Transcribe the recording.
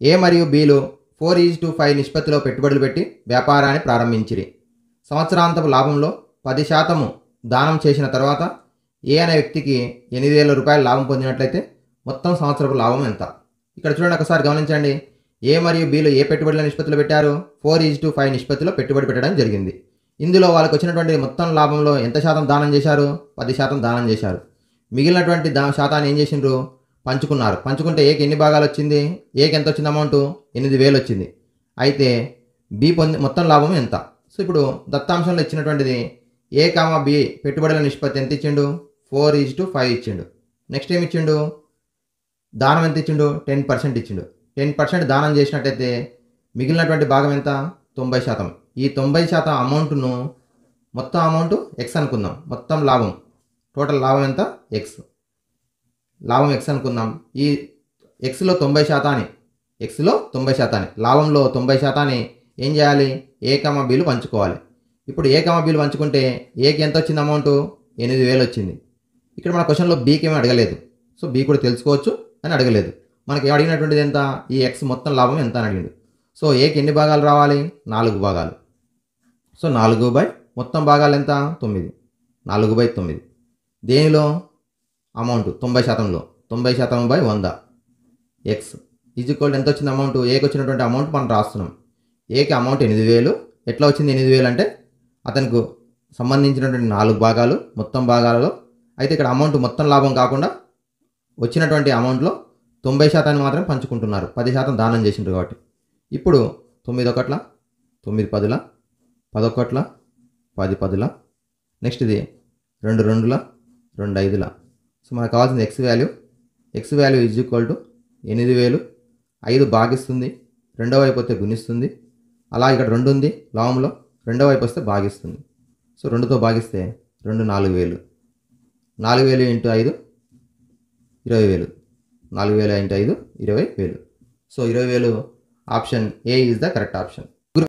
ఏ మరియు బిలు 4:5 నిష్పత్తిలో పెట్టుబడులు పెట్టి వ్యాపారాన్ని ప్రారంభించిరి. సంవత్సరాంతపు లాభంలో 10% దానం చేసిన తర్వాత ఏ అనే వ్యక్తికి రూ. 8,000 లాభం పొందినట్లయితే మొత్తం సంవత్సరపు లాభం ఎంత? ఇక్కడ చూడండి, ఒకసారి గమనించండి. ఏ మరియు బిలు ఏ పెట్టుబడుల నిష్పత్తిలో పెట్టారు? 4:5 నిష్పత్తిలో పెట్టుబడి పెట్టడం జరిగింది. ఇందులో వాళ్ళకి వచ్చినటువంటి మొత్తం లాభంలో ఎంత శాతం దానం చేశారు? 10% దానం చేశారు. మిగిలినటువంటి శాతాన్ని ఏం చేసిండ్రు? పంచుకున్నారు. పంచుకుంటే ఏకి ఎన్ని భాగాలు వచ్చింది? ఏకి ఎంత వచ్చింది అమౌంట్? 8,000 వచ్చింది. అయితే బి మొత్తం లాభం ఎంత? సో ఇప్పుడు దత్తాంశంలో ఇచ్చినటువంటిది ఏ కామా బి పెట్టుబడుల నిష్పత్తి ఎంత ఇచ్చిండు? 4:5 ఇచ్చిండు. నెక్స్ట్ ఏమి ఇచ్చిండు? దానం ఎంత ఇచ్చిండు? 10% ఇచ్చిండు. 10% దానం చేసినట్టయితే మిగిలినటువంటి భాగం ఎంత? 90%. ఈ 90% అమౌంట్ను మొత్తం అమౌంట్ ఎక్స్ అనుకుందాం. మొత్తం లాభం, టోటల్ లాభం ఎంత? ఎక్స్. లాభం ఎక్స్ అనుకుందాం. ఈ ఎక్స్లో 90%, లాభంలో 90% ఏం చేయాలి? ఏ కామా బిలు పంచుకోవాలి. ఇప్పుడు ఏ కామా బిలు పంచుకుంటే ఏకి ఎంత వచ్చింది అమౌంట్? 8,000 వచ్చింది. ఇక్కడ మన క్వశ్చన్లో బీకి ఏమీ అడగలేదు. సో బీ కూడా తెలుసుకోవచ్చు అని అడగలేదు. మనకి అడిగినటువంటిది ఎంత? ఈ ఎక్స్ మొత్తం లాభం ఎంత అని అడిగిండు. సో ఏకి ఎన్ని భాగాలు రావాలి? 4 భాగాలు. సో 4/, మొత్తం భాగాలు ఎంత? 9. 4/9. దేనిలో? అమౌంట్ 90%లో. 90%/100 ఎక్స్ ఈజ్ఈక్వల్ ఎంత వచ్చింది అమౌంట్? ఏకి వచ్చినటువంటి అమౌంట్ మనం రాస్తున్నాం. ఏకి అమౌంట్ 8,000. ఎట్లా వచ్చింది 8,000 అంటే అతనికి సంబంధించినటువంటి 4 భాగాలు మొత్తం భాగాలలో. అయితే ఇక్కడ అమౌంట్ మొత్తం లాభం కాకుండా వచ్చినటువంటి అమౌంట్లో 90% మాత్రం పంచుకుంటున్నారు. 10% దానం చేసిండ్రు కాబట్టి. ఇప్పుడు 9 ఒకట్ల, 9 పదుల, 10 ఒకట్ల, 10 పదుల. నెక్స్ట్ ఇది 2 రెండుల, 2 ఐదుల. సో మనకు కావాల్సింది X value. X value is equal to 8,000. 5 భాగిస్తుంది, రెండో వైపు వస్తే గుణిస్తుంది. అలా ఇక్కడ 2 ఉంది లాభంలో, రెండో వైపు వస్తే భాగిస్తుంది. సో 2తో భాగిస్తే 2 4,000. 4,000 × 5 20,000. 4,000 × 5 20,000. So 20,000 option A is the correct option.